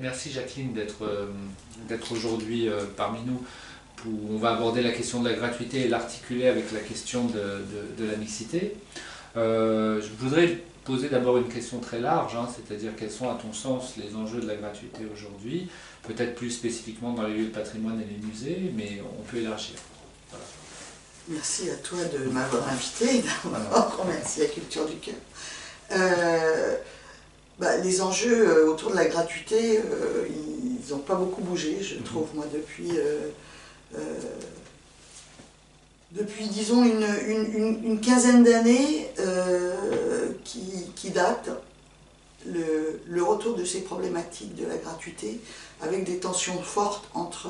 merci Jacqueline d'être aujourd'hui parmi nous. On va aborder la question de la gratuité et l'articuler avec la question de la mixité. Je voudrais poser d'abord une question très large, hein, c'est-à-dire quels sont à ton sens les enjeux de la gratuité aujourd'hui, peut-être plus spécifiquement dans les lieux de patrimoine et les musées, mais on peut élargir. Voilà. Merci à toi de m'avoir invité, d'abord, merci à Culture du Cœur. Les enjeux autour de la gratuité, ils n'ont pas beaucoup bougé, je trouve, moi, depuis disons, une quinzaine d'années qui datent, le retour de ces problématiques de la gratuité, avec des tensions fortes entre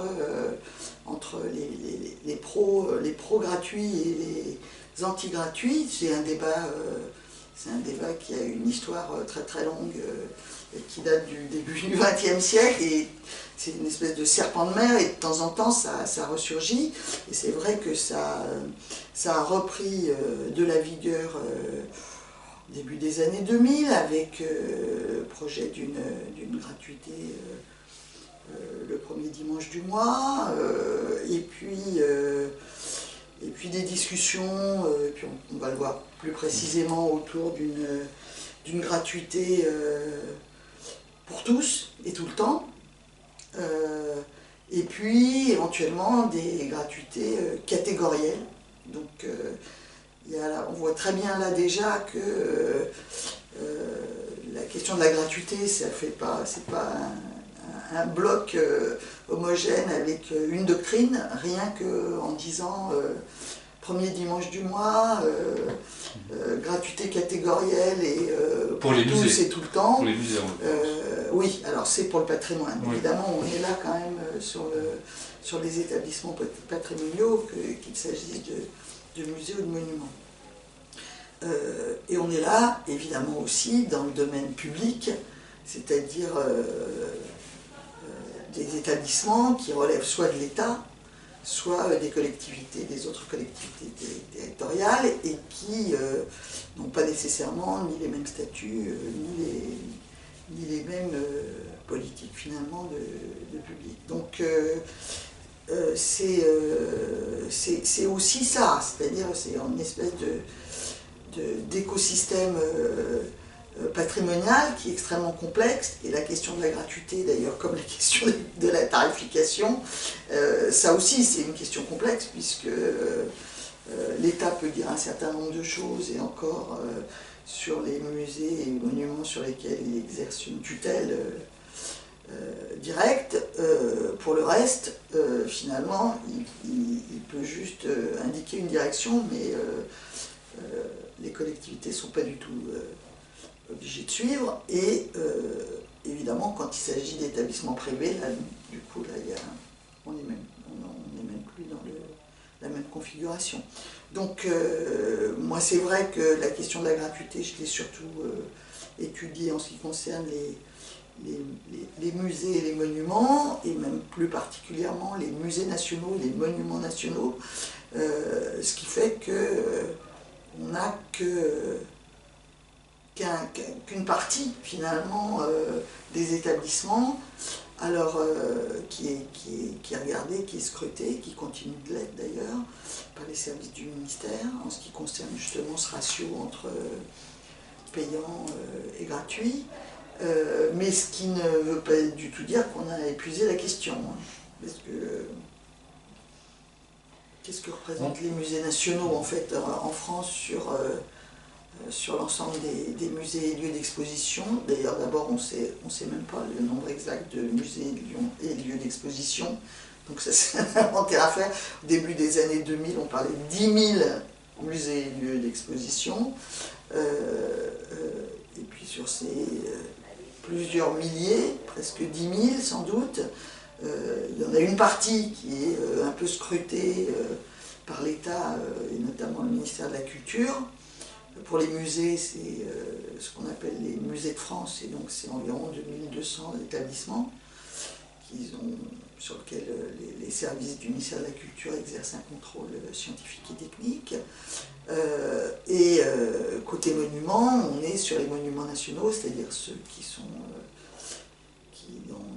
les pros gratuits et les anti-gratuits. C'est un débat qui a une histoire très très longue, qui date du début du XXe siècle, et c'est une espèce de serpent de mer, et de temps en temps ça ressurgit, et c'est vrai que ça a repris de la vigueur au début des années 2000, avec le projet d'une gratuité le premier dimanche du mois, et puis des discussions, et puis on va le voir plus précisément autour d'une gratuité pour tous et tout le temps, et puis éventuellement des gratuités catégorielles. Donc on voit très bien là déjà que la question de la gratuité, c'est pas un bloc homogène avec une doctrine, rien qu'en disant premier dimanche du mois, gratuité catégorielle et pour les tous musées. Et tout le temps. Pour les musées, oui, alors c'est pour le patrimoine. Oui. Évidemment, on est là quand même sur les établissements patrimoniaux, qu'il s'agisse de musées ou de monuments. Et on est là, évidemment, aussi dans le domaine public, c'est-à-dire des établissements qui relèvent soit de l'État, soit des collectivités, des autres collectivités territoriales, et qui n'ont pas nécessairement ni les mêmes statuts, ni les mêmes politiques finalement de public. Donc c'est aussi ça, c'est-à-dire c'est une espèce d'écosystème patrimonial qui est extrêmement complexe, et la question de la gratuité d'ailleurs, comme la question de la tarification, ça aussi c'est une question complexe, puisque l'État peut dire un certain nombre de choses, et encore sur les musées et les monuments sur lesquels il exerce une tutelle directe. Pour le reste, finalement, il peut juste indiquer une direction, mais les collectivités ne sont pas du tout obligés de suivre, et évidemment quand il s'agit d'établissements privés, là, du coup là, on n'est même plus dans la même configuration. Donc moi c'est vrai que la question de la gratuité, je l'ai surtout étudiée en ce qui concerne les musées et les monuments, et même plus particulièrement les musées nationaux et les monuments nationaux, ce qui fait que on n'a qu'une partie finalement des établissements, alors qui est regardée, qui est scrutée, qui continue de l'être d'ailleurs par les services du ministère en ce qui concerne justement ce ratio entre payant et gratuit, mais ce qui ne veut pas du tout dire qu'on a épuisé la question, hein, parce que qu'est-ce que représentent les musées nationaux en fait en France sur l'ensemble des musées et lieux d'exposition? D'ailleurs, d'abord, on sait même pas le nombre exact de musées et lieux d'exposition, donc ça c'est un inventaire à faire. Au début des années 2000, on parlait de 10 000 musées et lieux d'exposition, et puis sur ces plusieurs milliers, presque 10 000 sans doute, il y en a une partie qui est un peu scrutée par l'État, et notamment le ministère de la Culture. Pour les musées, c'est ce qu'on appelle les musées de France, et donc c'est environ 2200 établissements sur lesquels les services du ministère de la Culture exercent un contrôle scientifique et technique. Et côté monuments, on est sur les monuments nationaux, c'est-à-dire ceux qui ont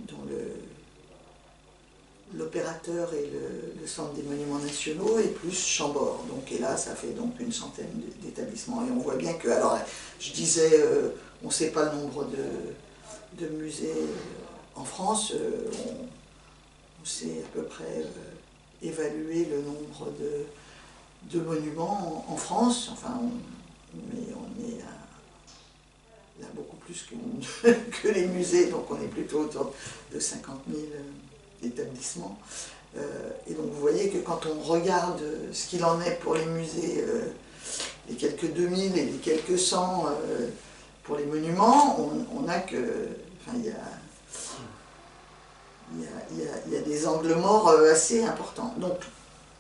l'opérateur et le centre des monuments nationaux, et plus Chambord. Donc, et là, ça fait donc une centaine d'établissements. Et on voit bien que, alors, je disais, on ne sait pas le nombre de musées en France, on sait à peu près évaluer le nombre de monuments en France. Enfin, mais on est là beaucoup plus que les musées, donc on est plutôt autour de 50 000 établissements. Et donc vous voyez que quand on regarde ce qu'il en est pour les musées, les quelques 2000 et les quelques 100 pour les monuments, on a que... Enfin, il y a des angles morts assez importants. Donc,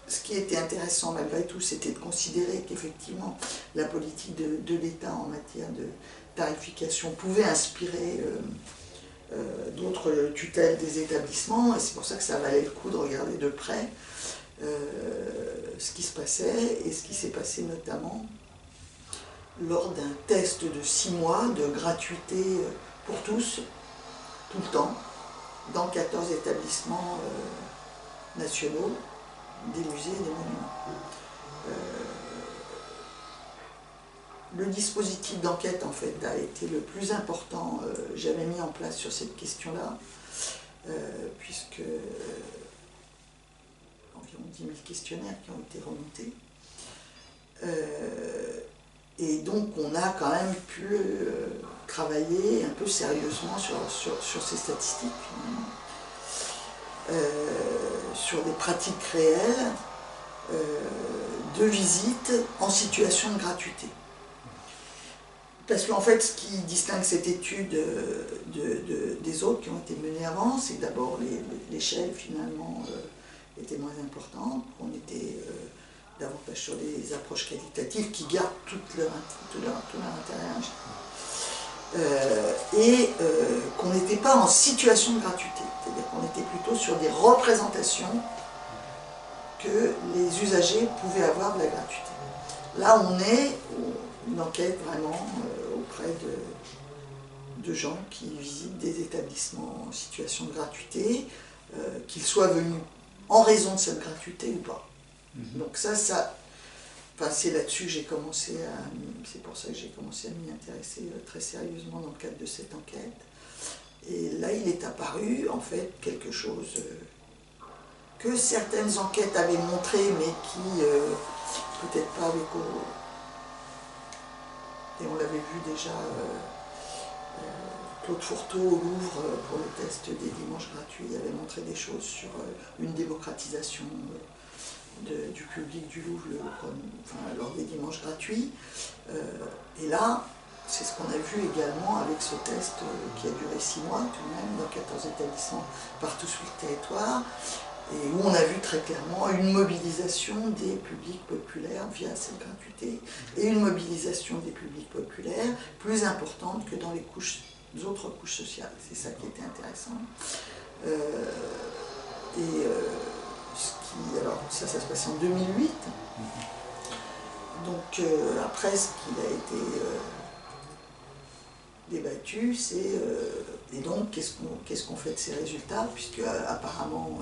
ce qui était intéressant malgré tout, c'était de considérer qu'effectivement, la politique de l'État en matière de tarification pouvait inspirer d'autres tutelles des établissements, et c'est pour ça que ça valait le coup de regarder de près ce qui se passait, et ce qui s'est passé notamment lors d'un test de 6 mois de gratuité pour tous, tout le temps, dans 14 établissements nationaux, des musées et des monuments. Le dispositif d'enquête, en fait, a été le plus important jamais mis en place sur cette question-là, puisque environ 10 000 questionnaires qui ont été remontés. Et donc, on a quand même pu travailler un peu sérieusement sur ces statistiques, finalement. Sur des pratiques réelles de visite en situation de gratuité. Parce qu'en fait, ce qui distingue cette étude des autres qui ont été menées avant, c'est que d'abord l'échelle finalement était moins importante, on était davantage sur des approches qualitatives qui gardent tout leur intérêt, et qu'on n'était pas en situation de gratuité, c'est-à-dire qu'on était plutôt sur des représentations que les usagers pouvaient avoir de la gratuité. Là, on est une enquête vraiment auprès de gens qui visitent des établissements en situation de gratuité, qu'ils soient venus en raison de cette gratuité ou pas. Donc enfin, c'est là-dessus que j'ai commencé c'est pour ça que j'ai commencé à m'y intéresser très sérieusement dans le cadre de cette enquête. Et là, il est apparu, en fait, quelque chose que certaines enquêtes avaient montré, mais qui, peut-être pas avec... Et on l'avait vu déjà, Claude Fourteau au Louvre, pour le test des dimanches gratuits, avait montré des choses sur une démocratisation du public du Louvre lors des dimanches gratuits. Et là, c'est ce qu'on a vu également avec ce test qui a duré 6 mois tout de même, dans 14 établissements partout sur le territoire, et où on a vu très clairement une mobilisation des publics populaires via cette gratuité, et une mobilisation des publics populaires plus importante que dans les autres couches sociales. C'est ça qui était intéressant. Alors ça se passait en 2008. Donc après, ce qui a été débattu, c'est et donc qu'est-ce qu'on fait de ces résultats, puisque apparemment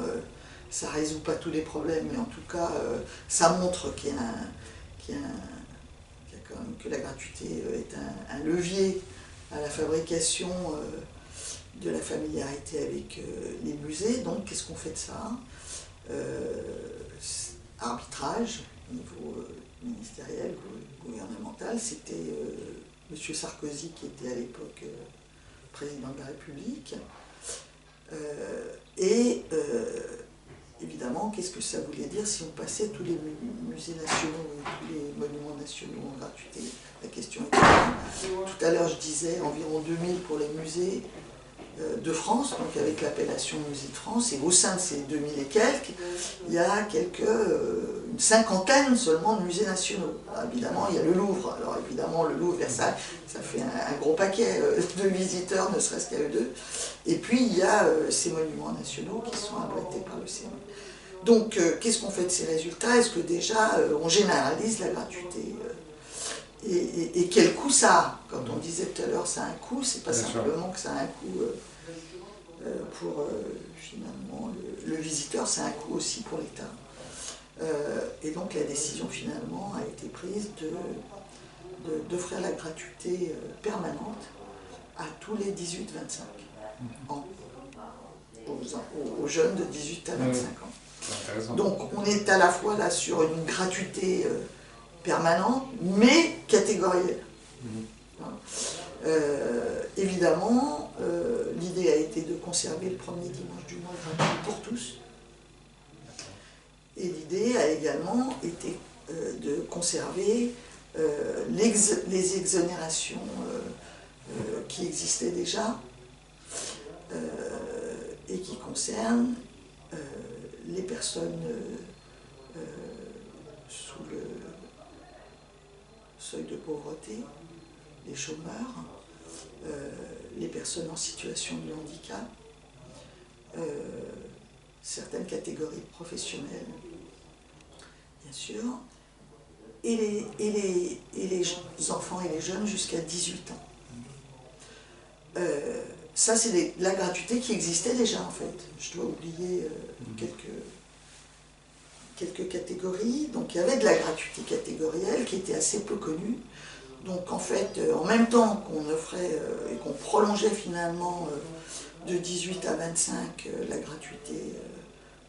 ça ne résout pas tous les problèmes, mais en tout cas ça montre qu'il y a quand même que la gratuité est un levier à la fabrication de la familiarité avec les musées. Donc qu'est-ce qu'on fait de ça? Arbitrage au niveau ministériel, gouvernemental. C'était M. Sarkozy qui était à l'époque président de la République. Évidemment, qu'est-ce que ça voulait dire si on passait tous les musées nationaux et tous les monuments nationaux en gratuité? La question était là. Tout à l'heure, je disais environ 2000 pour les musées de France, donc avec l'appellation Musée de France, et au sein de ces 2000 et quelques, il y a une cinquantaine seulement de musées nationaux. Alors, évidemment, il y a le Louvre. Alors évidemment, le Louvre, Versailles, ça fait un gros paquet de visiteurs, ne serait-ce qu'à eux deux. Et puis, il y a ces monuments nationaux qui sont abrités par le CNU. Donc, qu'est-ce qu'on fait de ces résultats? Est-ce que déjà, on généralise la gratuité et quel coût ça a? Quand on disait tout à l'heure ça a un coût, c'est pas simplement que ça a un coût pour finalement le visiteur, c'est un coût aussi pour l'État. Et donc la décision finalement a été prise d'offrir la gratuité permanente à tous les 18-25 ans, aux jeunes de 18 à 25 ans. Donc on est à la fois là sur une gratuité permanente, mais catégorielle. Évidemment, l'idée a été de conserver le premier dimanche du mois gratuit pour tous. Et l'idée a également été de conserver les exonérations qui existaient déjà et qui concernent les personnes sous le seuil de pauvreté, les chômeurs, les personnes en situation de handicap, certaines catégories professionnelles, bien sûr, et les enfants et les jeunes jusqu'à 18 ans. Ça, c'est la gratuité qui existait déjà, en fait. Je dois oublier quelques catégories. Donc, il y avait de la gratuité catégorielle qui était assez peu connue. Donc, en fait, en même temps qu'on offrait et qu'on prolongeait finalement de 18 à 25 la gratuité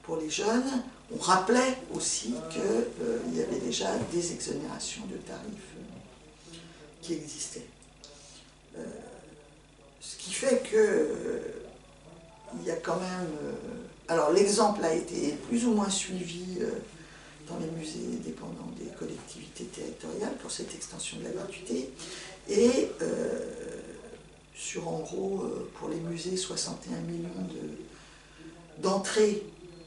pour les jeunes, on rappelait aussi qu'il y avait déjà des exonérations de tarifs qui existaient. Ce qui fait que il y a quand même... alors l'exemple a été plus ou moins suivi dans les musées dépendants des collectivités territoriales pour cette extension de la gratuité. Et sur en gros, pour les musées, 61 millions d'entrées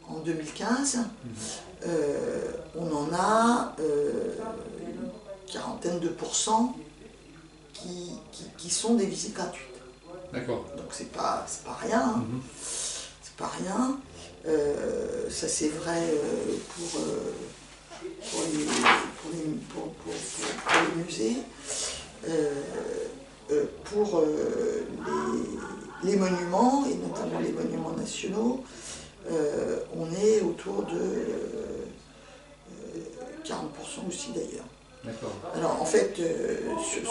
en 2015, on en a une quarantaine de pourcents qui sont des visites gratuites. D'accord. Donc c'est pas rien. Hein. C'est pas rien. Ça c'est vrai pour les musées. Pour les monuments, et notamment les monuments nationaux, on est autour de 40% aussi d'ailleurs. Alors en fait,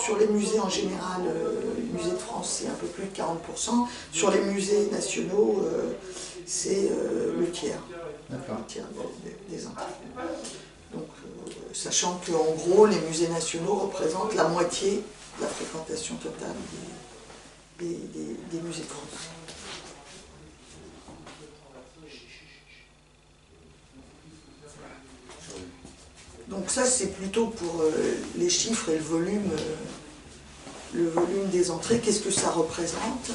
sur les musées en général, le musée de France c'est un peu plus de 40%, sur les musées nationaux c'est le tiers des entrées. Donc sachant qu'en gros les musées nationaux représentent la moitié de la fréquentation totale des musées de France. Donc ça c'est plutôt pour les chiffres et le volume des entrées, qu'est-ce que ça représente,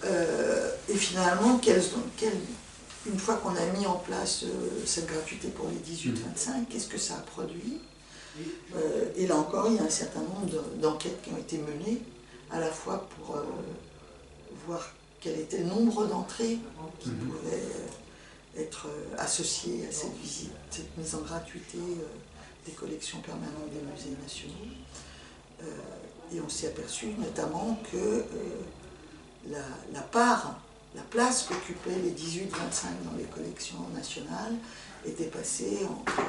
et finalement une fois qu'on a mis en place cette gratuité pour les 18-25, qu'est-ce que ça a produit, et là encore il y a un certain nombre d'enquêtes qui ont été menées, à la fois pour voir quel était le nombre d'entrées qui pouvaient être associées à cette visite, cette mise en gratuité des collections permanentes des musées nationaux. Et on s'est aperçu notamment que la place qu'occupaient les 18-25 dans les collections nationales était passée entre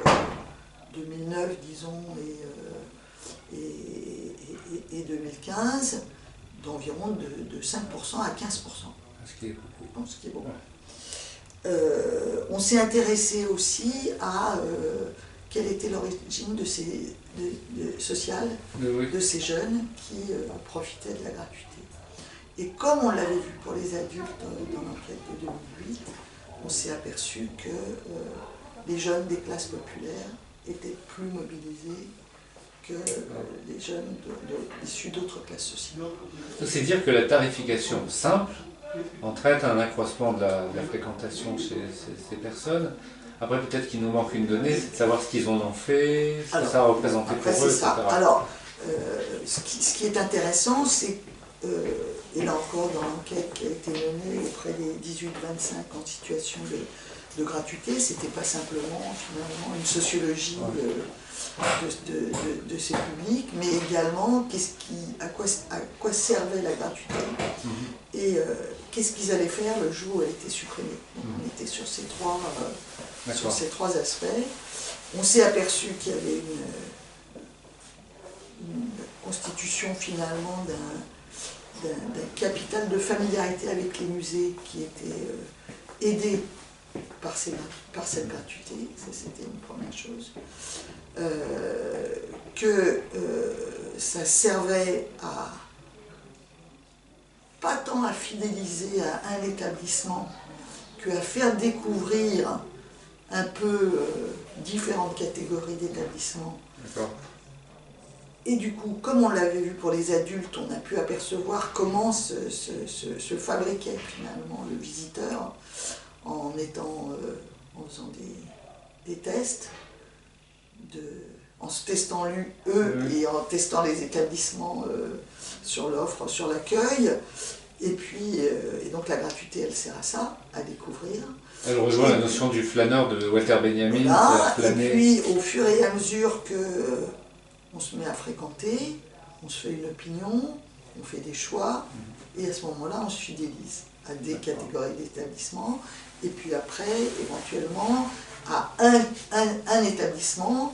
2009, disons, et 2015, d'environ de 5% à 15%. Ce qui est beaucoup. Ce qui est beaucoup. On s'est intéressé aussi à quelle était l'origine sociale de ces jeunes qui profitaient de la gratuité. Et comme on l'avait vu pour les adultes dans l'enquête de 2008, on s'est aperçu que les jeunes des classes populaires étaient plus mobilisés que les jeunes issus d'autres classes sociales. C'est dire que la tarification simple entraîne un accroissement de la fréquentation chez ces personnes. Après, peut-être qu'il nous manque une donnée, c'est de savoir ce qu'ils en ont fait, ce que ça a représenté pour eux, etc. Alors, ce qui est intéressant, c'est, et là encore dans l'enquête qui a été menée auprès des 18-25 en situation de gratuité, c'était pas simplement finalement une sociologie de ces publics, mais également à quoi servait la gratuité et qu'est-ce qu'ils allaient faire le jour où elle était supprimée. Donc on était sur ces trois aspects. On s'est aperçu qu'il y avait une constitution finalement d'un capital de familiarité avec les musées qui était aidé par cette gratuité, ça c'était une première chose, que ça servait pas tant à fidéliser à un établissement qu'à faire découvrir un peu différentes catégories d'établissements. Et du coup, comme on l'avait vu pour les adultes, on a pu apercevoir comment se fabriquait finalement le visiteur en faisant des tests, en se testant eux et en testant les établissements sur l'offre, sur l'accueil. Et puis, donc la gratuité, elle sert à ça, à découvrir. Elle rejoint la notion du flâneur de Walter Benjamin. Voilà, et puis au fur et à mesure que on se met à fréquenter, on se fait une opinion, on fait des choix, et à ce moment-là, on se fidélise à des catégories d'établissements, et puis après, éventuellement, à un établissement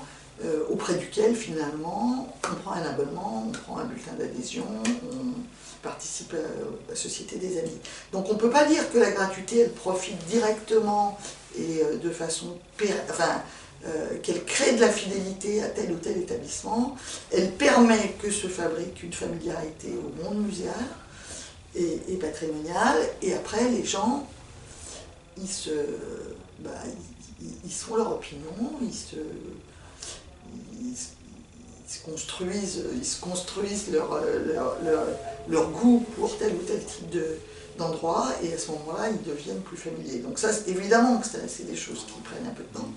auprès duquel, finalement, on prend un abonnement, on prend un bulletin d'adhésion, on participe à la Société des Amis. Donc on ne peut pas dire que la gratuité, elle profite directement et de façon qu'elle crée de la fidélité à tel ou tel établissement. Elle permet que se fabrique une familiarité au monde muséal et patrimonial, et après les gens, ils font leur opinion, ils se construisent leur goût pour tel ou tel type d'endroit, et à ce moment-là, ils deviennent plus familiers. Donc ça, évidemment, c'est des choses qui prennent un peu de temps.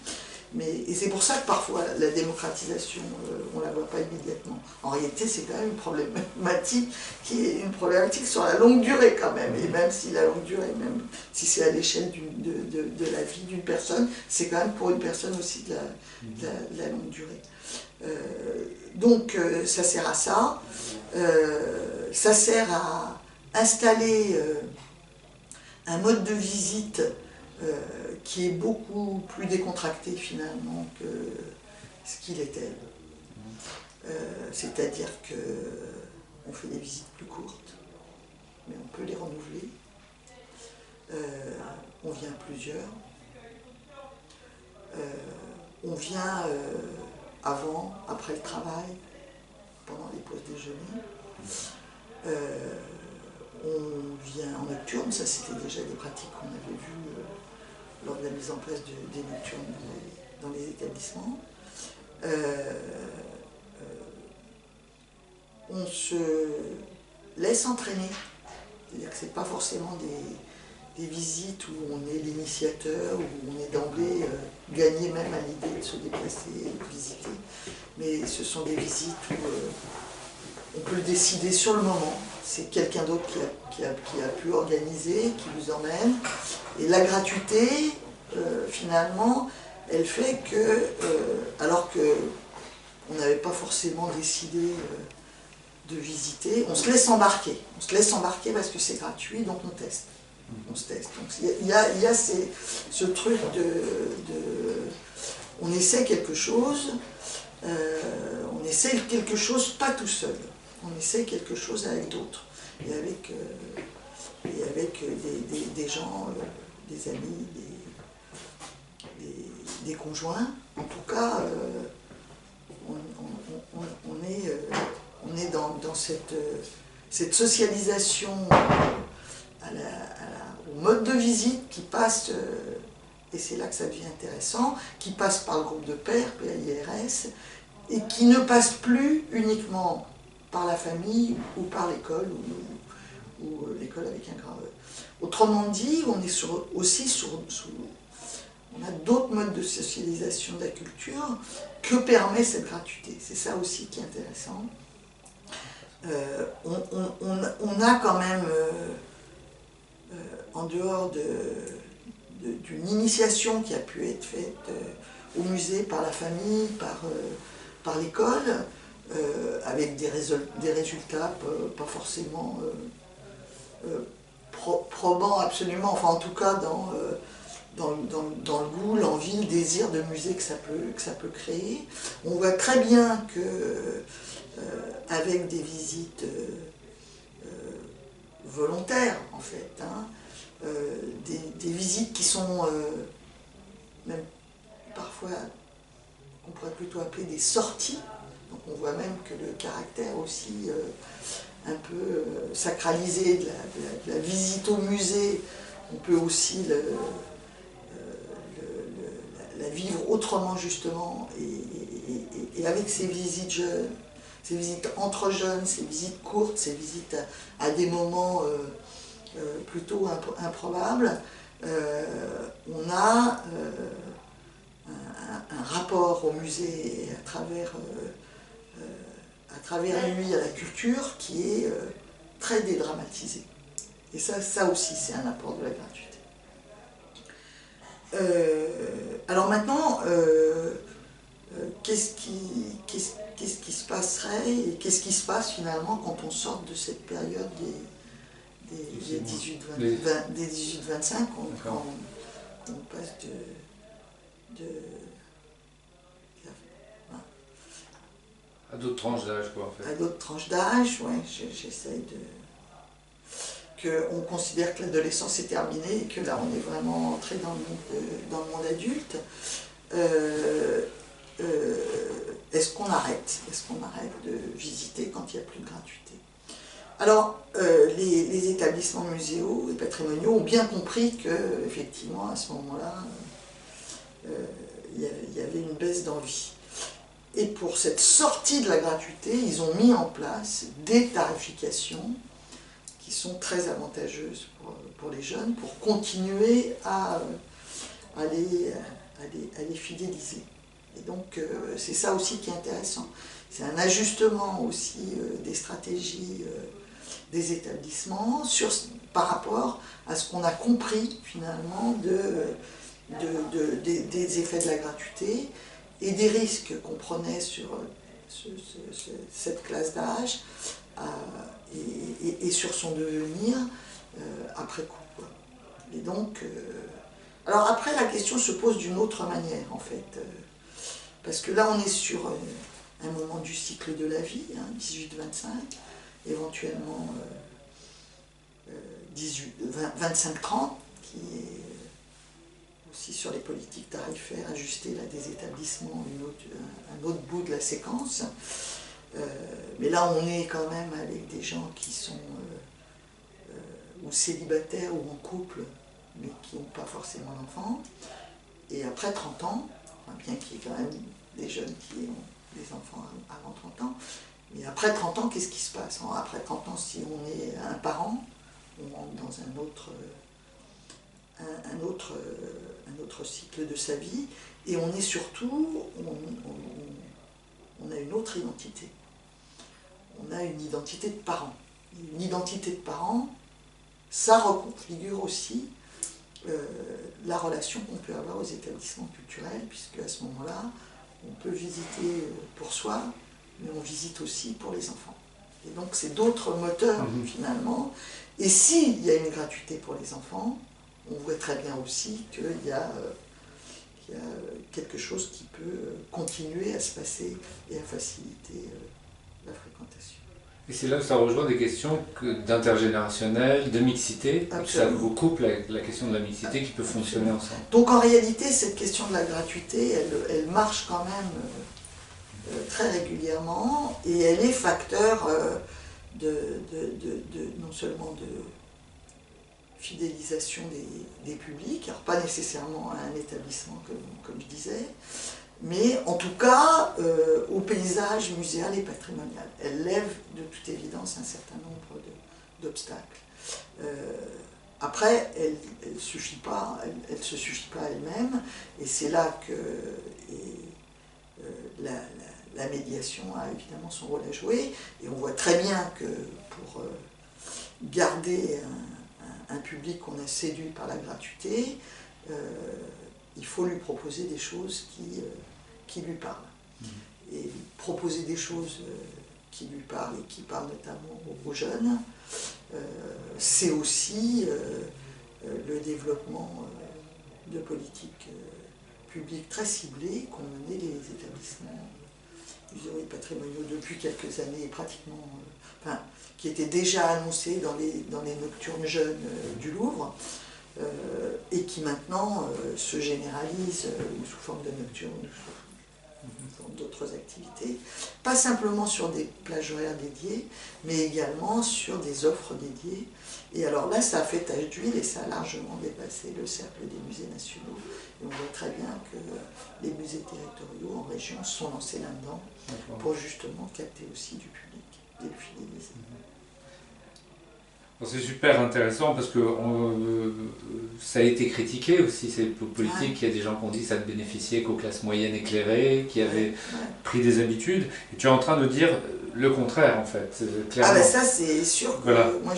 Et c'est pour ça que parfois la démocratisation, on ne la voit pas immédiatement. En réalité, c'est quand même une problématique qui est une problématique sur la longue durée quand même. Et même si la longue durée, même si c'est à l'échelle de la vie d'une personne, c'est quand même pour une personne aussi de la longue durée. Donc ça sert à ça. Ça sert à installer un mode de visite qui est beaucoup plus décontracté finalement que ce qu'il était. C'est-à-dire qu'on fait des visites plus courtes, mais on peut les renouveler. On vient plusieurs. On vient avant, après le travail, pendant les pauses déjeuner. On vient en nocturne, ça c'était déjà des pratiques qu'on avait vues lors de la mise en place des nocturnes dans les établissements. On se laisse entraîner, c'est-à-dire que ce n'est pas forcément des visites où on est l'initiateur, où on est d'emblée gagné même à l'idée de se déplacer et de visiter, mais ce sont des visites où on peut le décider sur le moment. C'est quelqu'un d'autre qui a pu organiser, qui vous emmène. Et la gratuité, finalement, elle fait que, alors qu'on n'avait pas forcément décidé de visiter, on se laisse embarquer. On se laisse embarquer parce que c'est gratuit, donc on teste. On se teste. Donc il y a ce truc on essaie quelque chose, on essaie quelque chose pas tout seul. On essaie quelque chose avec d'autres, et avec des gens, des amis, des conjoints. En tout cas, on est dans cette socialisation au mode de visite qui passe, et c'est là que ça devient intéressant, qui passe par le groupe de pairs, PAIRS, et qui ne passe plus uniquement par la famille ou par l'école, ou l'école avec un grand E. Autrement dit, on est on a d'autres modes de socialisation de la culture que permet cette gratuité. C'est ça aussi qui est intéressant. On a quand même, en dehors d'une initiation qui a pu être faite au musée par la famille, par l'école, avec des résultats pas forcément probants absolument, enfin en tout cas dans le goût, l'envie, le désir de musée que ça peut créer. On voit très bien que avec des visites volontaires en fait, hein, des visites qui sont même parfois qu'on pourrait plutôt appeler des sorties. Donc on voit même que le caractère aussi un peu sacralisé de la visite au musée, on peut aussi la vivre autrement justement, et avec ces visites jeunes, ces visites entre jeunes, ces visites courtes, ces visites à des moments plutôt improbables, on a un rapport au musée à travers lui à la culture qui est très dédramatisé. Et ça aussi c'est un apport de la gratuité. Alors maintenant, qu'est-ce qui se passerait et qu'est-ce qui se passe finalement quand on sort de cette période des 18-25, quand on passe à d'autres tranches d'âge, quoi, en fait. À d'autres tranches d'âge, ouais, j'essaye qu'on considère que l'adolescence est terminée et que là on est vraiment entré dans le monde adulte. Est-ce qu'on arrête de visiter quand il n'y a plus de gratuité? Alors, les établissements muséaux et patrimoniaux ont bien compris qu'effectivement, à ce moment-là, il y avait une baisse d'envie. Et pour cette sortie de la gratuité, ils ont mis en place des tarifications qui sont très avantageuses pour les jeunes, pour continuer à les fidéliser. Et donc, c'est ça aussi qui est intéressant. C'est un ajustement aussi des stratégies des établissements par rapport à ce qu'on a compris finalement des effets de la gratuité et des risques qu'on prenait sur cette classe d'âge et sur son devenir après coup, quoi. Et donc, alors après la question se pose d'une autre manière en fait, parce que là on est sur un moment du cycle de la vie, hein, 18-25, éventuellement 25-30, qui est aussi sur les politiques tarifaires ajustées là, des établissements, un autre bout de la séquence. Mais là on est quand même avec des gens qui sont ou célibataires ou en couple, mais qui n'ont pas forcément d'enfants. Et après 30 ans, bien qu'il y ait quand même des jeunes qui ont des enfants avant 30 ans, mais après 30 ans, qu'est-ce qui se passe? Après 30 ans, si on est un parent, on rentre dans un autre cycle de sa vie, et on est surtout, on a une autre identité. On a une identité de parent. Une identité de parent, ça reconfigure aussi la relation qu'on peut avoir aux établissements culturels, puisque à ce moment-là, on peut visiter pour soi, mais on visite aussi pour les enfants. Et donc c'est d'autres moteurs finalement. Et s'il y a une gratuité pour les enfants, on voit très bien aussi qu'il y a quelque chose qui peut continuer à se passer et à faciliter la fréquentation. Et c'est là où ça rejoint des questions d'intergénérationnel, de mixité. Ça recoupe la question de la mixité qui peut fonctionner ensemble. Donc en réalité, cette question de la gratuité, elle marche quand même très régulièrement, et elle est facteur non seulement de fidélisation des publics, alors pas nécessairement à un établissement comme je disais, mais en tout cas au paysage muséal et patrimonial. Elle lève de toute évidence un certain nombre d'obstacles. Après, elle ne se suffit pas elle-même, et c'est là que la médiation a évidemment son rôle à jouer, et on voit très bien que pour garder un public qu'on a séduit par la gratuité, il faut lui proposer des choses qui lui parlent. Et proposer des choses qui lui parlent et qui parlent notamment aux jeunes, c'est aussi le développement de politiques publiques très ciblées qu'ont mené les établissements muséaux et patrimoniaux depuis quelques années, pratiquement, qui étaient déjà annoncés dans les nocturnes jeunes du Louvre, et qui maintenant se généralisent sous forme de nocturnes, d'autres activités, pas simplement sur des plages horaires dédiées, mais également sur des offres dédiées. Et alors là, ça a fait tache d'huile et ça a largement dépassé le cercle des musées nationaux. Et on voit très bien que les musées territoriaux en région sont lancés là-dedans pour justement capter aussi du public et le fidéliser. C'est super intéressant parce que ça a été critiqué aussi, ces politiques. Il y a des gens qui ont dit que ça ne bénéficiait qu'aux classes moyennes éclairées, qui avaient pris des habitudes. Et tu es en train de dire le contraire, en fait, clairement. Ah ben ça, c'est sûr que moi,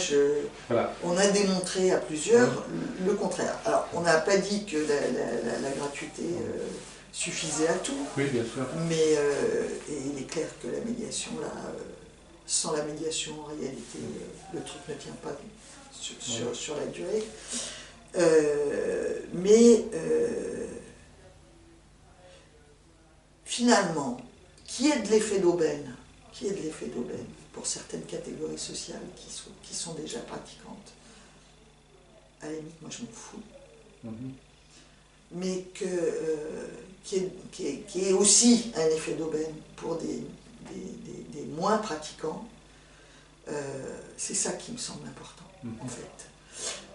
on a démontré à plusieurs le contraire. Alors, on n'a pas dit que la gratuité suffisait à tout. Oui, bien sûr. Mais et il est clair que la médiation, là... sans la médiation, en réalité, le truc ne tient pas sur la durée. Finalement, qui est de l'effet d'aubaine pour certaines catégories sociales qui sont déjà pratiquantes? À la limite, moi je m'en fous. Mais qui est aussi un effet d'aubaine pour des moins pratiquants, c'est ça qui me semble important, en fait.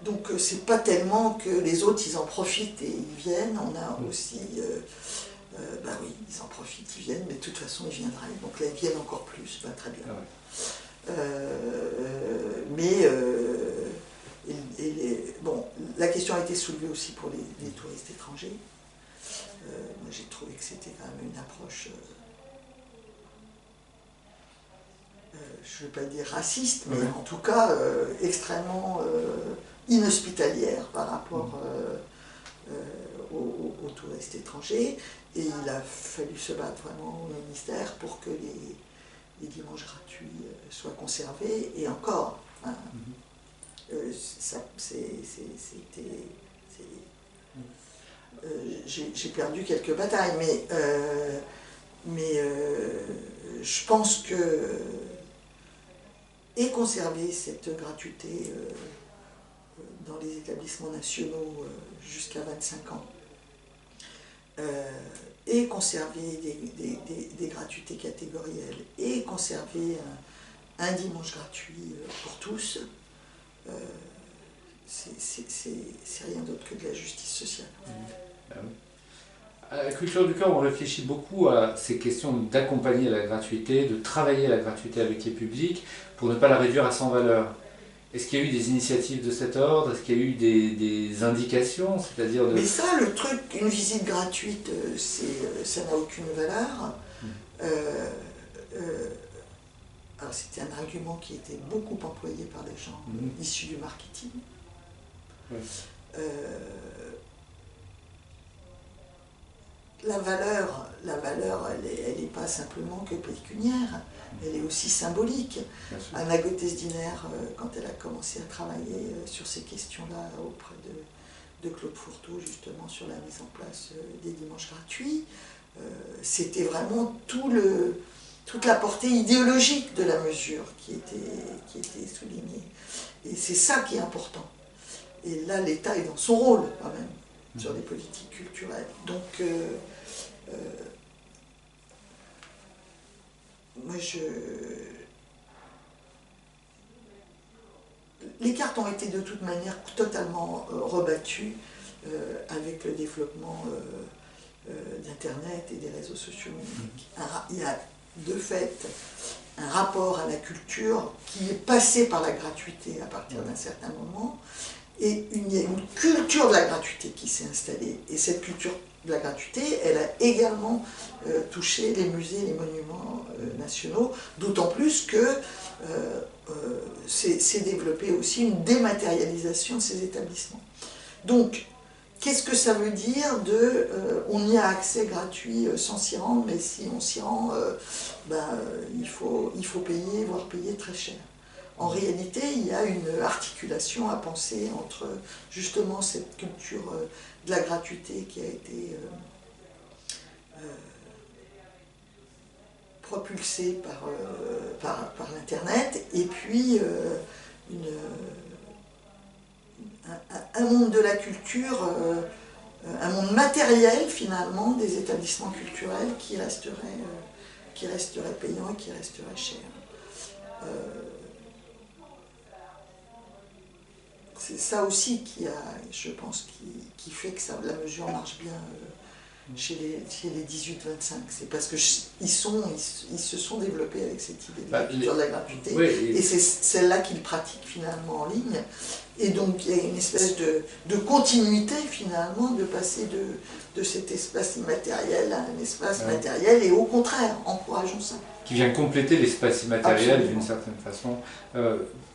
Donc c'est pas tellement que les autres ils en profitent et ils viennent, on a aussi, oui, ils en profitent, ils viennent, mais de toute façon ils viendraient, donc là ils viennent encore plus, très bien. La question a été soulevée aussi pour les touristes étrangers. Moi j'ai trouvé que c'était quand même une approche... je ne veux pas dire raciste, mais en tout cas extrêmement inhospitalière par rapport aux touristes étrangers. Et il a fallu se battre vraiment au ministère pour que les dimanches gratuits soient conservés. Et encore, j'ai perdu quelques batailles, mais je pense que et conserver cette gratuité dans les établissements nationaux jusqu'à 25 ans, et conserver des gratuités catégorielles, et conserver un dimanche gratuit pour tous, c'est rien d'autre que de la justice sociale. À la culture du cœur, on réfléchit beaucoup à ces questions d'accompagner la gratuité, de travailler la gratuité avec les publics pour ne pas la réduire à 100 valeurs. Est-ce qu'il y a eu des initiatives de cet ordre? Est-ce qu'il y a eu des indications, c'est-à-dire de... Mais ça, le truc, une visite gratuite, ça n'a aucune valeur. Alors c'était un argument qui était beaucoup employé par des gens issus du marketing. La valeur, elle n'est pas simplement que pécuniaire, elle est aussi symbolique. Anna Gottesdiener, quand elle a commencé à travailler sur ces questions-là auprès de Claude Fourteau, justement sur la mise en place des dimanches gratuits, c'était vraiment toute la portée idéologique de la mesure qui était soulignée. Et c'est ça qui est important. Et là, l'État est dans son rôle, quand même, sur les politiques culturelles. Donc, moi, les cartes ont été de toute manière totalement rebattues avec le développement d'Internet et des réseaux sociaux numériques. Il y a de fait un rapport à la culture qui est passé par la gratuité à partir d'un certain moment, et il y a une culture de la gratuité qui s'est installée. Et cette culture de la gratuité, elle a également touché les musées, les monuments nationaux, d'autant plus que s'est développée aussi une dématérialisation de ces établissements. Donc, qu'est-ce que ça veut dire de on y a accès gratuit sans s'y rendre, mais si on s'y rend, il faut payer, voire payer très cher. En réalité, il y a une articulation à penser entre justement cette culture de la gratuité qui a été propulsée par l'Internet, et puis un monde de la culture, un monde matériel finalement des établissements culturels qui resterait payant et qui resterait cher. C'est ça aussi je pense, qui fait que la mesure marche bien chez les 18-25. C'est parce qu'ils se sont développés avec cette idée de la culture de la gratuité. Oui, et c'est celle-là qu'ils pratiquent finalement en ligne. Et donc il y a une espèce de continuité finalement, de passer de cet espace immatériel à un espace matériel, et au contraire, encourageons ça. Qui vient compléter l'espace immatériel d'une certaine façon.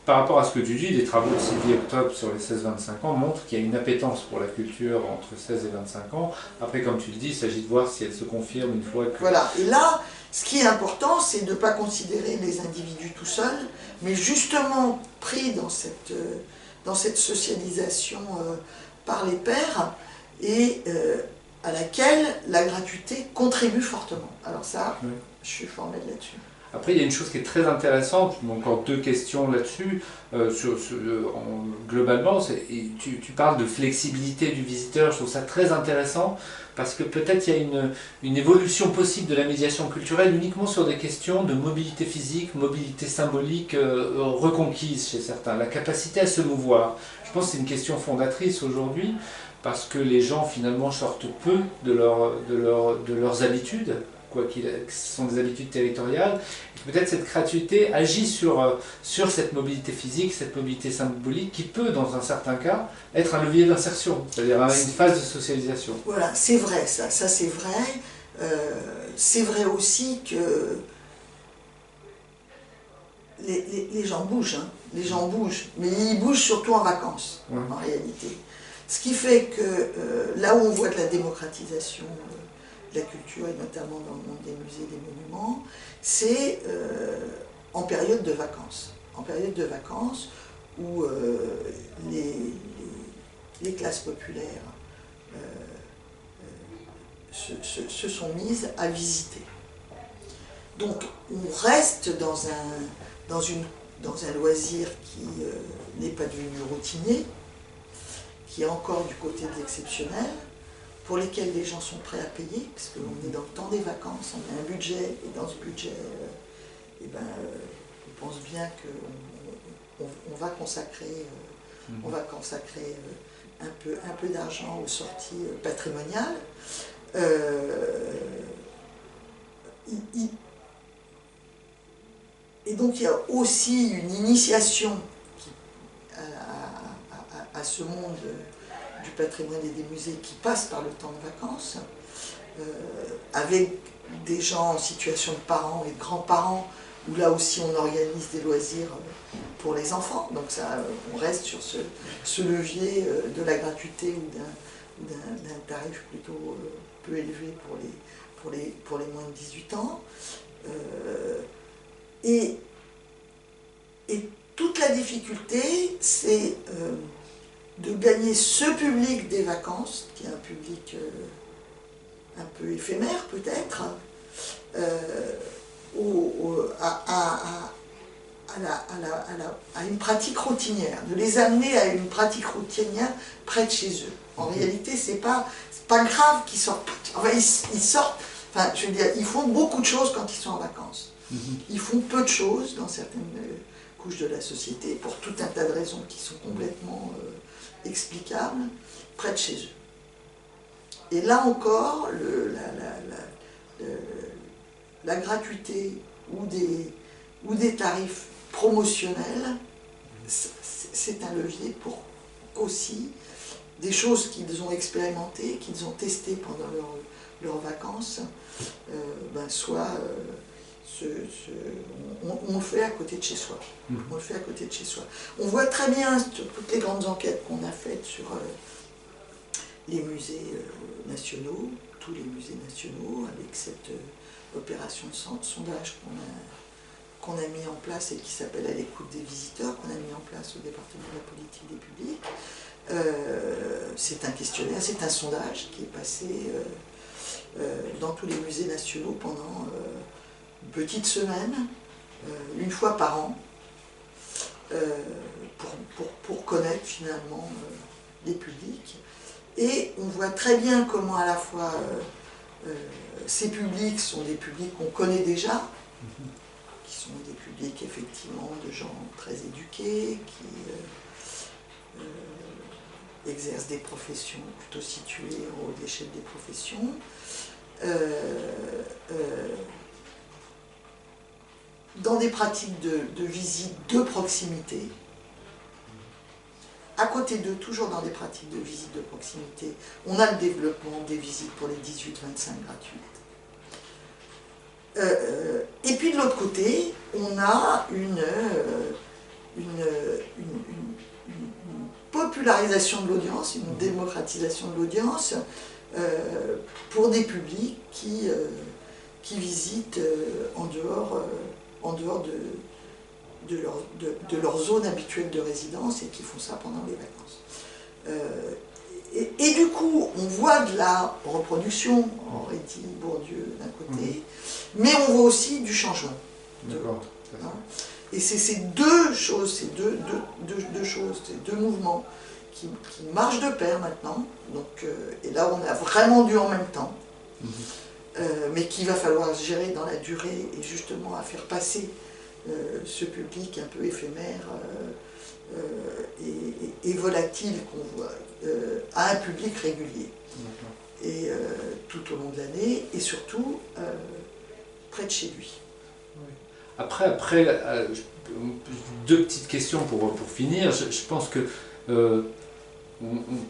Par rapport à ce que tu dis, les travaux de Sylvie Octobre sur les 16-25 ans montrent qu'il y a une appétence pour la culture entre 16 et 25 ans. Après, comme tu le dis, il s'agit de voir si elle se confirme une fois que... Voilà, et là, ce qui est important, c'est de ne pas considérer les individus tout seuls, mais justement pris dans cette socialisation par les pairs, et à laquelle la gratuité contribue fortement. Alors ça, oui. Je suis formelle là-dessus. Après, il y a une chose qui est très intéressante, encore deux questions là-dessus. Globalement, tu parles de flexibilité du visiteur, je trouve ça très intéressant, parce que peut-être il y a une évolution possible de la médiation culturelle uniquement sur des questions de mobilité physique, mobilité symbolique reconquise chez certains, la capacité à se mouvoir. Je pense que c'est une question fondatrice aujourd'hui, parce que les gens finalement sortent peu de leurs habitudes, ce sont des habitudes territoriales, et peut-être cette gratuité agit sur cette mobilité physique, cette mobilité symbolique, qui peut, dans un certain cas, être un levier d'insertion, c'est-à-dire une phase de socialisation. Voilà, c'est vrai, ça c'est vrai. C'est vrai aussi que les gens bougent, hein. Les gens bougent, mais ils bougent surtout en vacances, en réalité. Ce qui fait que là où on voit de la démocratisation de la culture, et notamment dans le monde des musées et des monuments, c'est en période de vacances. En période de vacances où les classes populaires se sont mises à visiter. Donc on reste dans un loisir qui n'est pas devenu routinier, qui est encore du côté de l'exceptionnel, pour lesquels les gens sont prêts à payer, parce qu'on est dans le temps des vacances, on a un budget, et dans ce budget, on pense bien qu'on va consacrer, un peu d'argent aux sorties patrimoniales. Et donc il y a aussi une initiation à ce monde du patrimoine et des musées qui passe par le temps de vacances, avec des gens en situation de parents et de grands-parents, où là aussi on organise des loisirs pour les enfants. Donc ça, on reste sur ce levier de la gratuité ou d'un tarif plutôt peu élevé pour les moins de 18 ans. Et toute la difficulté, c'est de gagner ce public des vacances, qui est un public un peu éphémère peut-être, à une pratique routinière, de les amener à une pratique routinière près de chez eux. En réalité, c'est pas grave qu'ils sortent. Enfin, ils sortent, enfin, je veux dire, ils font beaucoup de choses quand ils sont en vacances. Ils font peu de choses dans certaines couches de la société, pour tout un tas de raisons qui sont complètement explicables, près de chez eux. Et là encore, la gratuité ou des tarifs promotionnels, c'est un levier pour aussi des choses qu'ils ont expérimentées, qu'ils ont testées pendant leurs vacances, on le fait à côté de chez soi. On le fait à côté de chez soi. On voit très bien toutes les grandes enquêtes qu'on a faites sur les musées nationaux, tous les musées nationaux, avec cette opération de sondage qu'on a mis en place et qui s'appelle « À l'écoute des visiteurs », qu'on a mis en place au département de la politique des publics. C'est un questionnaire, c'est un sondage qui est passé dans tous les musées nationaux pendant une petite semaine, une fois par an, pour connaître finalement les publics. Et on voit très bien comment à la fois ces publics sont des publics qu'on connaît déjà, qui sont des publics effectivement de gens très éduqués, qui exercent des professions plutôt situées en haut de l'échelle des professions. Dans des pratiques de visite de proximité. À côté d'eux, toujours dans des pratiques de visite de proximité, on a le développement des visites pour les 18-25 gratuites. Et puis de l'autre côté, on a une popularisation de l'audience, une démocratisation de l'audience pour des publics qui visitent en dehors de leur zone habituelle de résidence et qui font ça pendant les vacances. Et du coup, on voit de la reproduction, aurait dit Bourdieu d'un côté, mais on voit aussi du changement de l'autre. Hein. Et c'est ces deux choses, ces deux choses, ces deux mouvements qui marchent de pair maintenant. Donc, et là, on a vraiment dû en même temps, mais qu'il va falloir gérer dans la durée et justement à faire passer ce public un peu éphémère et volatile qu'on voit à un public régulier. Et tout au long de l'année, et surtout près de chez lui. Après deux petites questions pour finir. Je pense que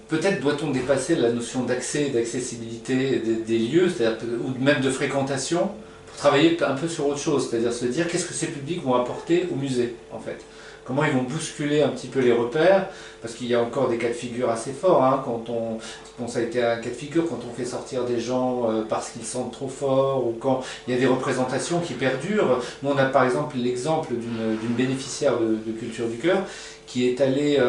peut-être doit-on dépasser la notion d'accès, d'accessibilité des lieux, ou même de fréquentation, pour travailler un peu sur autre chose, c'est-à-dire se dire qu'est-ce que ces publics vont apporter au musée, en fait. Comment ils vont bousculer un petit peu les repères, parce qu'il y a encore des cas de figure assez forts, hein, ça a été un cas de figure quand on fait sortir des gens parce qu'ils sentent trop fort, ou quand il y a des représentations qui perdurent. Nous on a par exemple l'exemple d'une bénéficiaire de Culture du Cœur, qui est allée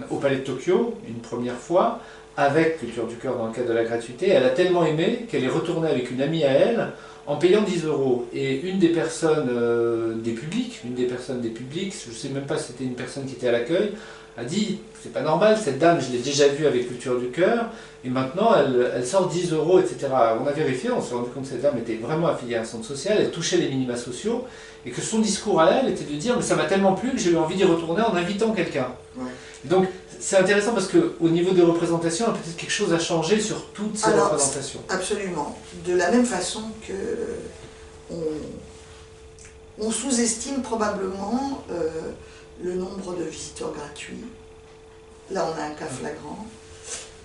au Palais de Tokyo une première fois, avec Culture du Cœur dans le cadre de la gratuité. Elle a tellement aimé qu'elle est retournée avec une amie à elle, en payant 10 €. Et une des personnes des publics, je ne sais même pas si c'était une personne qui était à l'accueil, a dit « c'est pas normal, cette dame, je l'ai déjà vue avec Culture du Cœur, et maintenant elle sort 10 €, etc. » On a vérifié, on s'est rendu compte que cette dame était vraiment affiliée à un centre social, elle touchait les minima sociaux, et que son discours à elle était de dire « mais ça m'a tellement plu que j'ai eu envie d'y retourner en invitant quelqu'un. Ouais. » Donc c'est intéressant parce qu'au niveau des représentations, il y a peut-être quelque chose à changer sur toutes ces représentations. Absolument. De la même façon que on sous-estime probablement le nombre de visiteurs gratuits. Là, on a un cas flagrant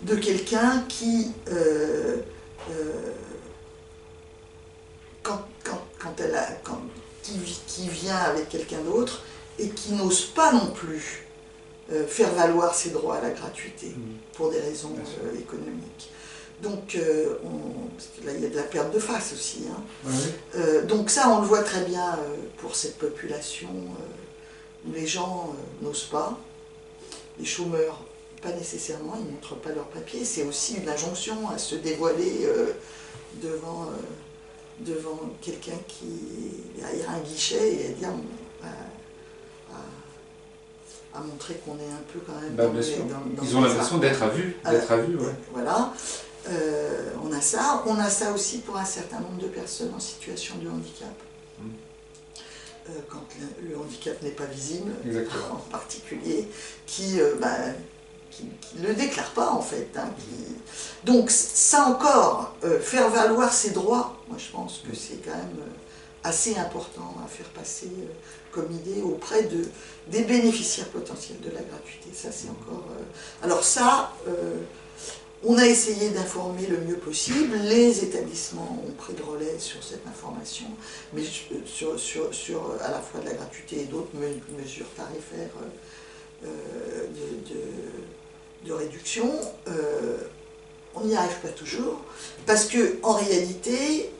de quelqu'un qui, qui vient avec quelqu'un d'autre et qui n'ose pas non plus faire valoir ses droits à la gratuité pour des raisons économiques. Donc, parce que là, il y a de la perte de face aussi. Hein. Oui. Donc ça, on le voit très bien pour cette population où les gens n'osent pas. Les chômeurs, pas nécessairement, ils ne montrent pas leurs papiers. C'est aussi une injonction à se dévoiler devant quelqu'un qui est derrière un guichet et à dire... à montrer qu'on est un peu quand même dans ils ont l'impression d'être à vue. Ouais. Voilà. On a ça aussi pour un certain nombre de personnes en situation de handicap. Quand le handicap n'est pas visible, en particulier, qui ne le déclare pas en fait. Hein, Donc ça encore, faire valoir ses droits, moi je pense que c'est quand même assez important à faire passer comme idée auprès des bénéficiaires potentiels de la gratuité. Ça c'est encore... Alors ça, on a essayé d'informer le mieux possible, les établissements ont pris le relais sur cette information, mais sur à la fois de la gratuité et d'autres mesures tarifaires de réduction. n'y arrive pas toujours, parce que en réalité,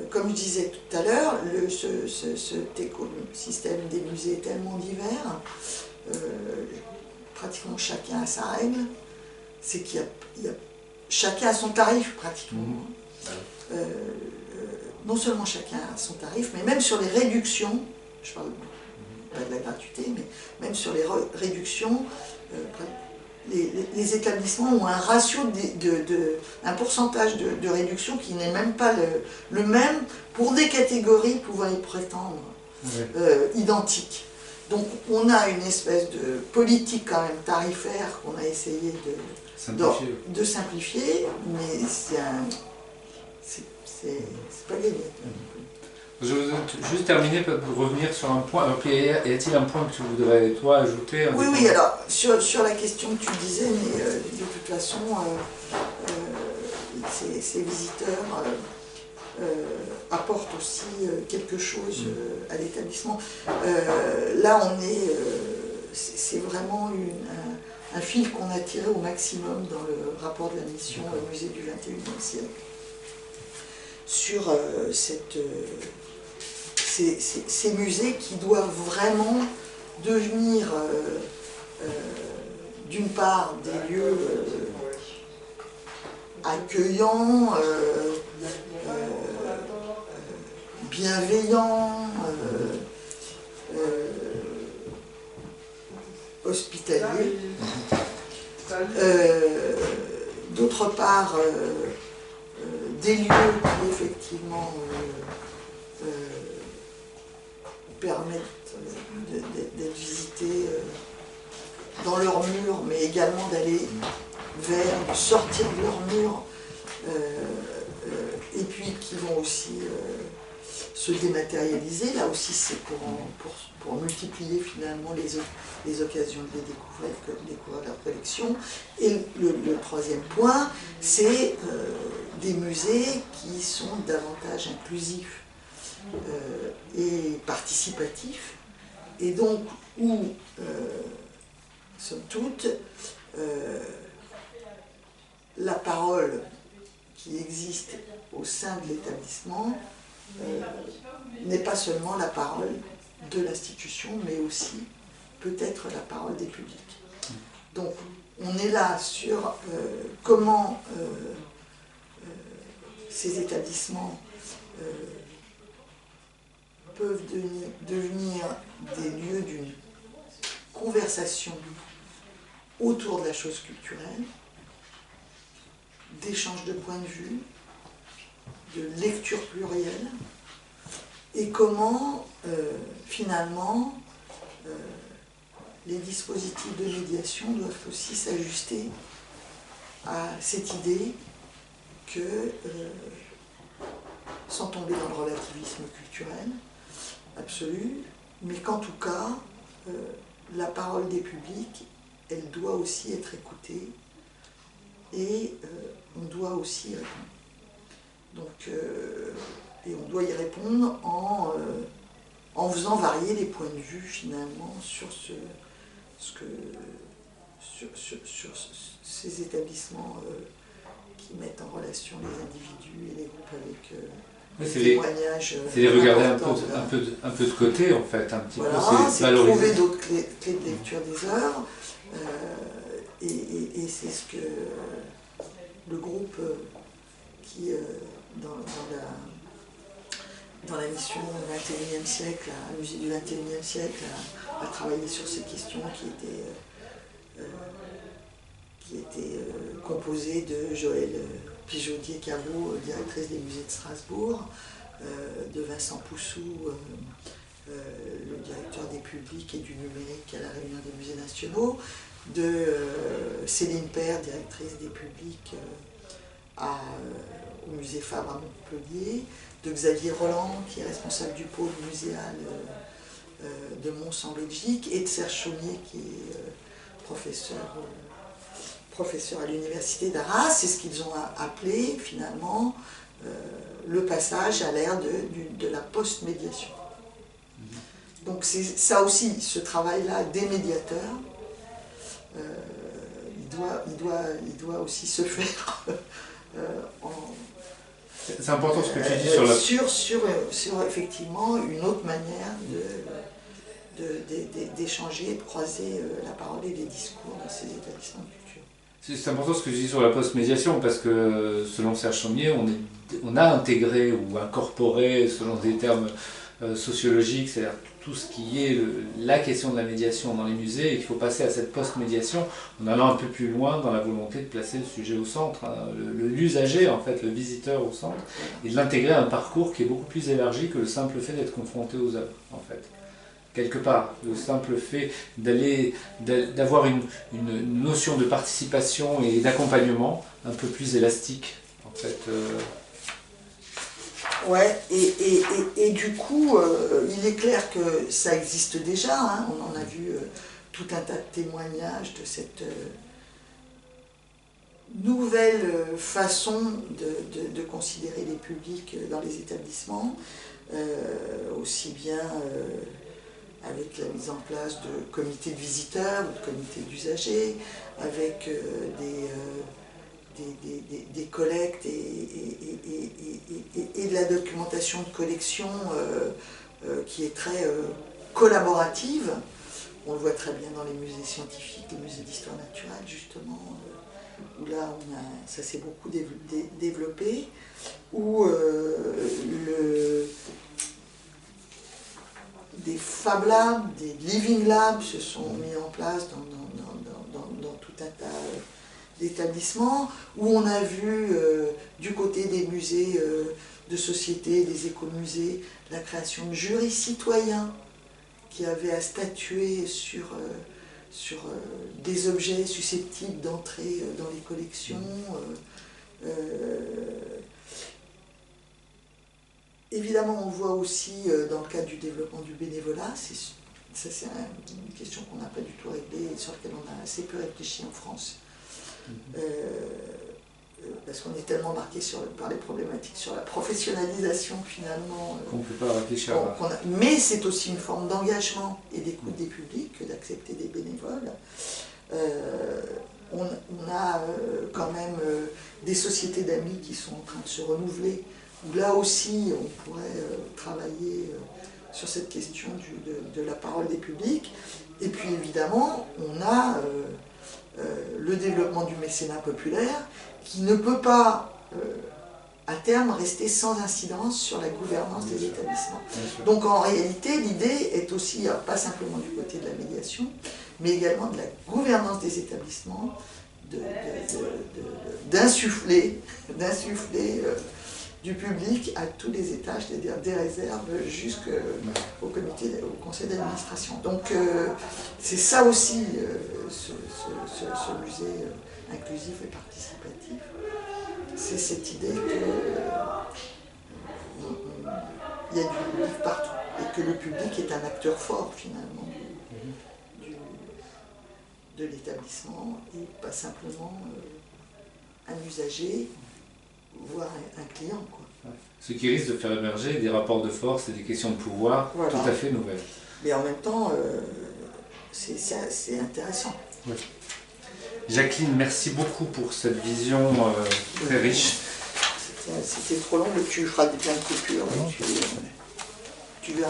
comme je disais tout à l'heure, cet écosystème des musées est tellement divers, pratiquement chacun a sa règle, c'est qu'il y a chacun a son tarif pratiquement. Non seulement chacun a son tarif, mais même sur les réductions, je parle pas de la gratuité, mais même sur les réductions, les établissements ont un ratio, un pourcentage de réduction qui n'est même pas le même pour des catégories pouvant y prétendre identiques. Donc on a une espèce de politique quand même tarifaire qu'on a essayé de simplifier, mais c'est pas gagné. Je voudrais juste terminer pour revenir sur un point. Y a-t-il un point que tu voudrais, toi, ajouter? Oui, alors, sur la question que tu disais, mais de toute façon, ces visiteurs apportent aussi quelque chose à l'établissement. Là, c'est vraiment un fil qu'on a tiré au maximum dans le rapport de la mission Musée du XXIe siècle. Sur ces musées qui doivent vraiment devenir, d'une part, des lieux accueillants, bienveillants, hospitaliers. D'autre part, des lieux qui effectivement permettent d'être visités dans leurs murs, mais également d'aller de sortir de leurs murs, et puis qui vont aussi se dématérialiser. Là aussi, c'est pour multiplier finalement les occasions de les découvrir leur collection. Et le troisième point, c'est des musées qui sont davantage inclusifs et participatifs, et donc où, somme toute, la parole qui existe au sein de l'établissement n'est pas seulement la parole de l'institution, mais aussi peut-être la parole des publics. Donc on est là sur comment ces établissements peuvent devenir des lieux d'une conversation autour de la chose culturelle, d'échange de points de vue, de lecture plurielle, et comment finalement les dispositifs de médiation doivent aussi s'ajuster à cette idée que, sans tomber dans le relativisme culturel absolu, mais qu'en tout cas, la parole des publics, elle doit aussi être écoutée, et on doit aussi y répondre. Donc, et on doit y répondre en faisant varier les points de vue finalement sur ces établissements qui mettent en relation les individus et les groupes avec des témoignages. C'est les regarder un peu de côté en fait, un petit voilà, peu. C'est trouver d'autres clés de lecture des œuvres. Et c'est ce que le groupe qui, dans la mission 21e siècle, un musée du 21e siècle, a travaillé sur ces questions qui étaient composées de Joëlle Pijaudier-Cabot, directrice des musées de Strasbourg, de Vincent Poussou, le directeur des publics et du numérique à la Réunion des musées nationaux, de Céline Père, directrice des publics au musée Fabre à Montpellier, de Xavier Roland, qui est responsable du pôle muséal de Mons en Belgique, et de Serge Chaumier, qui est professeur à l'université d'Arras. C'est ce qu'ils ont appelé finalement le passage à l'ère de la post-médiation. Donc c'est ça aussi, ce travail-là des médiateurs, il doit aussi se faire C'est important ce que tu dis sur effectivement une autre manière d'échanger, de croiser la parole et les discours dans ces établissements de culture. C'est important ce que tu dis sur la post-médiation, parce que selon Serge Chaumié, on a intégré ou incorporé, selon des termes sociologiques, c'est-à-dire tout ce qui est la question de la médiation dans les musées, et qu'il faut passer à cette post-médiation en allant un peu plus loin dans la volonté de placer le sujet au centre, hein, l'usager en fait, le visiteur au centre, et de l'intégrer à un parcours qui est beaucoup plus élargi que le simple fait d'être confronté aux œuvres en fait. Quelque part, le simple fait d'avoir une notion de participation et d'accompagnement un peu plus élastique en fait. Ouais, et du coup, il est clair que ça existe déjà, hein, on en a vu tout un tas de témoignages de cette nouvelle façon de considérer les publics dans les établissements, aussi bien avec la mise en place de comités de visiteurs ou de comités d'usagers, avec des collectes et de la documentation de collection qui est très collaborative. On le voit très bien dans les musées scientifiques, les musées d'histoire naturelle justement, où là ça s'est beaucoup développé, où des Fab Labs, des Living Labs se sont mis en place dans tout un tas d'établissements, où on a vu du côté des musées de société, des écomusées, la création de jurys citoyens qui avaient à statuer sur des objets susceptibles d'entrer dans les collections. Évidemment, on voit aussi dans le cadre du développement du bénévolat, ça c'est une question qu'on n'a pas du tout réglée et sur laquelle on a assez peu réfléchi en France. Parce qu'on est tellement marqué par les problématiques sur la professionnalisation finalement. Qu'on ne peut pas réfléchir mais c'est aussi une forme d'engagement et d'écoute des publics que d'accepter des bénévoles. On a quand même des sociétés d'amis qui sont en train de se renouveler, où là aussi on pourrait travailler sur cette question de la parole des publics. Et puis évidemment, on a le développement du mécénat populaire qui ne peut pas, à terme, rester sans incidence sur la gouvernance des établissements. Donc en réalité, l'idée est aussi, pas simplement du côté de la médiation, mais également de la gouvernance des établissements, d'insuffler du public à tous les étages, c'est-à-dire des réserves jusqu'au conseil d'administration. Donc c'est ça aussi, ce musée inclusif et participatif. C'est cette idée qu'il y a du public partout et que le public est un acteur fort finalement de l'établissement et pas simplement un usager, voire un client, quoi. Ce qui risque de faire émerger des rapports de force et des questions de pouvoir tout à fait nouvelles. Mais en même temps, c'est intéressant. Oui. Jacqueline, merci beaucoup pour cette vision très riche. C'était trop long, mais tu feras plein de coupures. Tu verras.